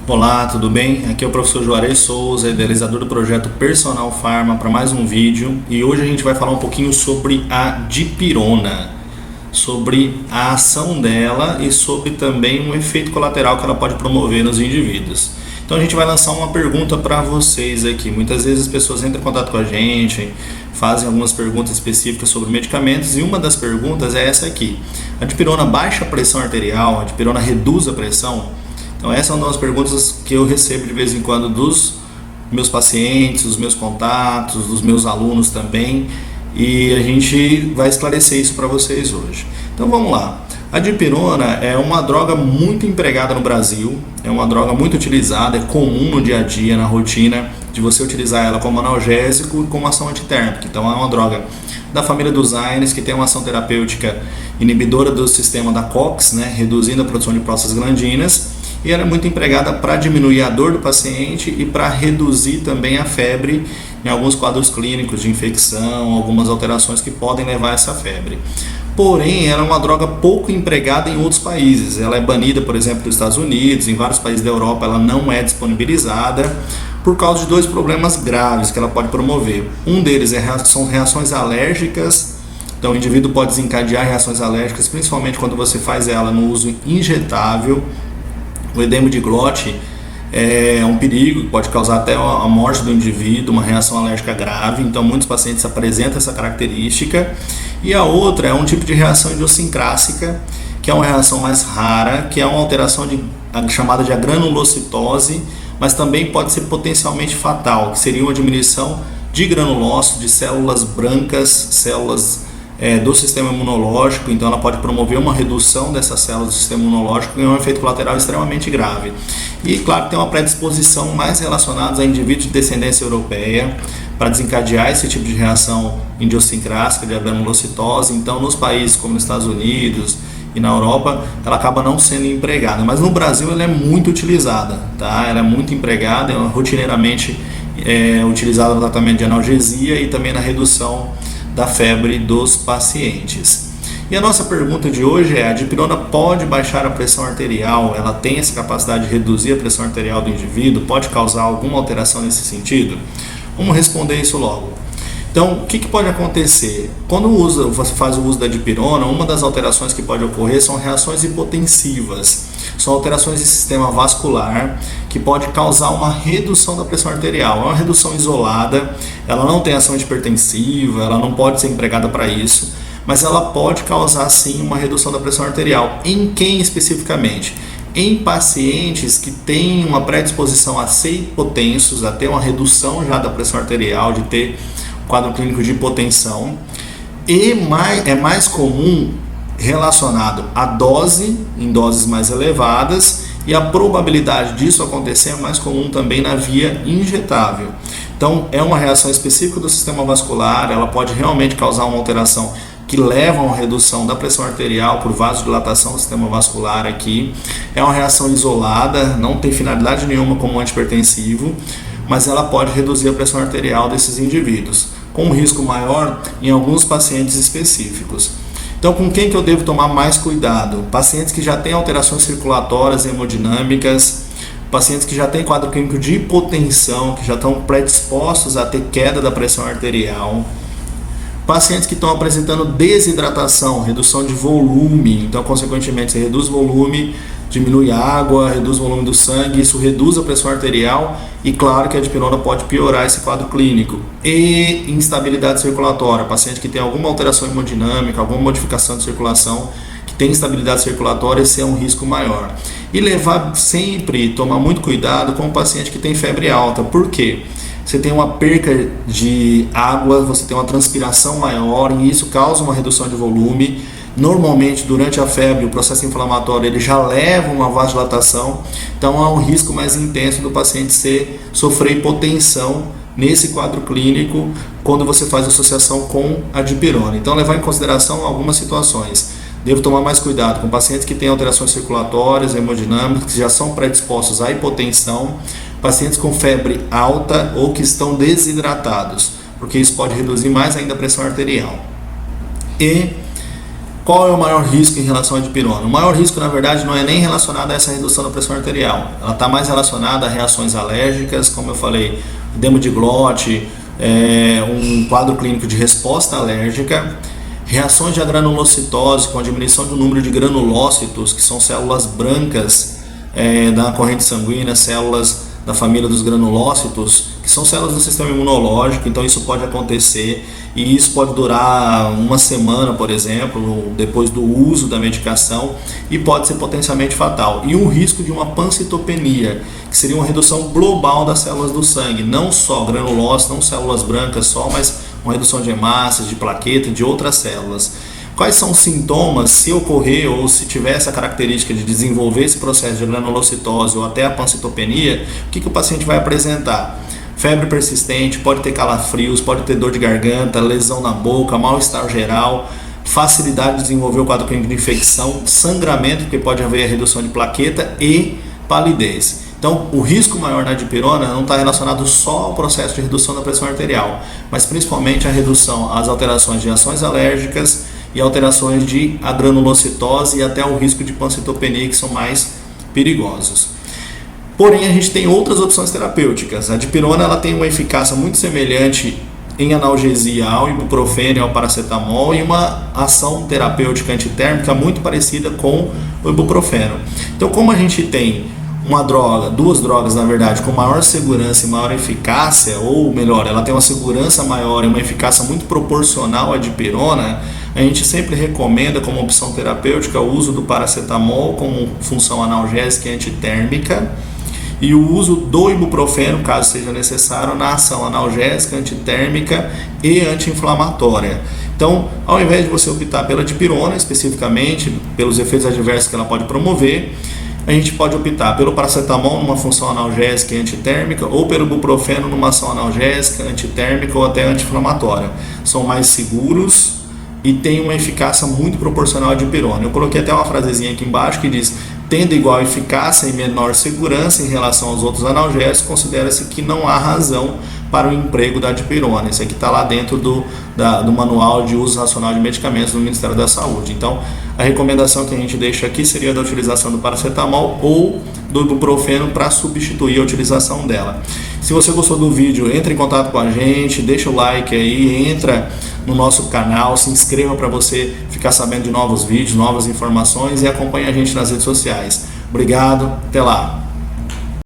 Olá, tudo bem? Aqui é o professor Juarez Souza, idealizador do projeto Personal Pharma, para mais um vídeo. E hoje a gente vai falar um pouquinho sobre a dipirona, sobre a ação dela e sobre também um efeito colateral que ela pode promover nos indivíduos. Então a gente vai lançar uma pergunta para vocês aqui. Muitas vezes as pessoas entram em contato com a gente, fazem algumas perguntas específicas sobre medicamentos e uma das perguntas é essa aqui. A dipirona baixa a pressão arterial? A dipirona reduz a pressão? Então essa é uma das perguntas que eu recebo de vez em quando dos meus pacientes, dos meus contatos, dos meus alunos também, e a gente vai esclarecer isso para vocês hoje. Então vamos lá. A dipirona é uma droga muito empregada no Brasil, é uma droga muito utilizada, é comum no dia a dia, na rotina, de você utilizar ela como analgésico e como ação antitérmica. Então é uma droga da família dos AINES, que tem uma ação terapêutica inibidora do sistema da COX, reduzindo a produção de prostaglandinas, e ela é muito empregada para diminuir a dor do paciente e para reduzir também a febre em alguns quadros clínicos de infecção, algumas alterações que podem levar a essa febre. Porém, ela é uma droga pouco empregada em outros países. Ela é banida, por exemplo, dos Estados Unidos, em vários países da Europa ela não é disponibilizada por causa de dois problemas graves que ela pode promover. Um deles são reações alérgicas. Então o indivíduo pode desencadear reações alérgicas, principalmente quando você faz ela no uso injetável. O edema de glote é um perigo, pode causar até a morte do indivíduo, uma reação alérgica grave. Então muitos pacientes apresentam essa característica. E a outra é um tipo de reação idiosincrásica, que é uma reação mais rara, que é uma alteração chamada de granulocitose, mas também pode ser potencialmente fatal, que seria uma diminuição de granulócitos, de células brancas, células do sistema imunológico. Então ela pode promover uma redução dessas células do sistema imunológico e um efeito colateral extremamente grave. E claro, tem uma predisposição mais relacionada a indivíduos de descendência europeia para desencadear esse tipo de reação idiosincrásica de granulocitose. Então nos países como nos Estados Unidos e na Europa ela acaba não sendo empregada, mas no Brasil ela é muito utilizada, tá? Ela é muito empregada, ela é rotineiramente utilizada no tratamento de analgesia e também na redução da febre dos pacientes. E a nossa pergunta de hoje é: a dipirona pode baixar a pressão arterial? Ela tem essa capacidade de reduzir a pressão arterial do indivíduo? Pode causar alguma alteração nesse sentido? Vamos responder isso logo. Então, o que pode acontecer? Quando você faz o uso da dipirona, uma das alterações que pode ocorrer são reações hipotensivas. São alterações de sistema vascular que pode causar uma redução da pressão arterial. É uma redução isolada, ela não tem ação hipertensiva, ela não pode ser empregada para isso, mas ela pode causar sim uma redução da pressão arterial. Em quem especificamente? Em pacientes que têm uma predisposição a ser hipotensos, a ter uma redução já da pressão arterial, de ter quadro clínico de hipotensão, e é mais comum relacionado à dose, em doses mais elevadas, e a probabilidade disso acontecer é mais comum também na via injetável. Então é uma reação específica do sistema vascular, ela pode realmente causar uma alteração que leva a uma redução da pressão arterial por vasodilatação do sistema vascular aqui. É uma reação isolada, não tem finalidade nenhuma como antihipertensivo, mas ela pode reduzir a pressão arterial desses indivíduos, com um risco maior em alguns pacientes específicos. Então, com quem que eu devo tomar mais cuidado? Pacientes que já têm alterações circulatórias e hemodinâmicas, pacientes que já têm quadro clínico de hipotensão, que já estão predispostos a ter queda da pressão arterial, pacientes que estão apresentando desidratação, redução de volume. Então, consequentemente, você reduz o volume, diminui a água, reduz o volume do sangue, isso reduz a pressão arterial, e claro que a dipirona pode piorar esse quadro clínico. E instabilidade circulatória, paciente que tem alguma alteração hemodinâmica, alguma modificação de circulação, que tem instabilidade circulatória, esse é um risco maior. E tomar muito cuidado com o paciente que tem febre alta. Por quê? Você tem uma perca de água, você tem uma transpiração maior, e isso causa uma redução de volume. Normalmente, durante a febre, o processo inflamatório ele já leva uma vasodilatação, então há um risco mais intenso do paciente sofrer hipotensão nesse quadro clínico quando você faz associação com a dipirona. Então, levar em consideração algumas situações. Devo tomar mais cuidado com pacientes que têm alterações circulatórias, hemodinâmicas, que já são predispostos à hipotensão, pacientes com febre alta ou que estão desidratados, porque isso pode reduzir mais ainda a pressão arterial. E Qual é o maior risco em relação à dipirona? O maior risco, na verdade, não é nem relacionado a essa redução da pressão arterial. Ela está mais relacionada a reações alérgicas, como eu falei, edema de glote, um quadro clínico de resposta alérgica, reações de granulocitose com a diminuição do número de granulócitos, que são células brancas da corrente sanguínea, células da família dos granulócitos, que são células do sistema imunológico. Então isso pode acontecer e isso pode durar uma semana, por exemplo, depois do uso da medicação, e pode ser potencialmente fatal. E o risco de uma pancitopenia, que seria uma redução global das células do sangue, não só granulócitos, não células brancas só, mas uma redução de hemácias, de plaqueta, de outras células. Quais são os sintomas, se ocorrer ou se tiver essa característica de desenvolver esse processo de granulocitose ou até a pancitopenia, o que o paciente vai apresentar? Febre persistente, pode ter calafrios, pode ter dor de garganta, lesão na boca, mal-estar geral, facilidade de desenvolver o quadro clínico de infecção, sangramento, porque pode haver a redução de plaqueta, e palidez. Então, o risco maior na dipirona não está relacionado só ao processo de redução da pressão arterial, mas principalmente a redução às alterações de reações alérgicas e alterações de granulocitose e até o risco de pancitopenia, que são mais perigosos. Porém, a gente tem outras opções terapêuticas. A dipirona ela tem uma eficácia muito semelhante em analgesia ao ibuprofeno e ao paracetamol, e uma ação terapêutica antitérmica muito parecida com o ibuprofeno. Então, como a gente tem duas drogas, na verdade, com maior segurança e maior eficácia, ou melhor, ela tem uma segurança maior e uma eficácia muito proporcional à dipirona, a gente sempre recomenda como opção terapêutica o uso do paracetamol como função analgésica e antitérmica, e o uso do ibuprofeno, caso seja necessário, na ação analgésica, antitérmica e anti-inflamatória. Então, ao invés de você optar pela dipirona especificamente, pelos efeitos adversos que ela pode promover, a gente pode optar pelo paracetamol numa função analgésica e antitérmica, ou pelo ibuprofeno numa ação analgésica, antitérmica ou até anti-inflamatória. São mais seguros e tem uma eficácia muito proporcional à dipirona. Eu coloquei até uma frasezinha aqui embaixo que diz: tendo igual eficácia e menor segurança em relação aos outros analgésicos, considera-se que não há razão para o emprego da dipirona. Isso aqui está lá dentro do Manual de Uso Racional de Medicamentos do Ministério da Saúde. Então, a recomendação que a gente deixa aqui seria da utilização do paracetamol ou do ibuprofeno para substituir a utilização dela. Se você gostou do vídeo, entre em contato com a gente, deixa o like aí, entra no nosso canal, se inscreva para você ficar sabendo de novos vídeos, novas informações, e acompanhe a gente nas redes sociais. Obrigado, até lá!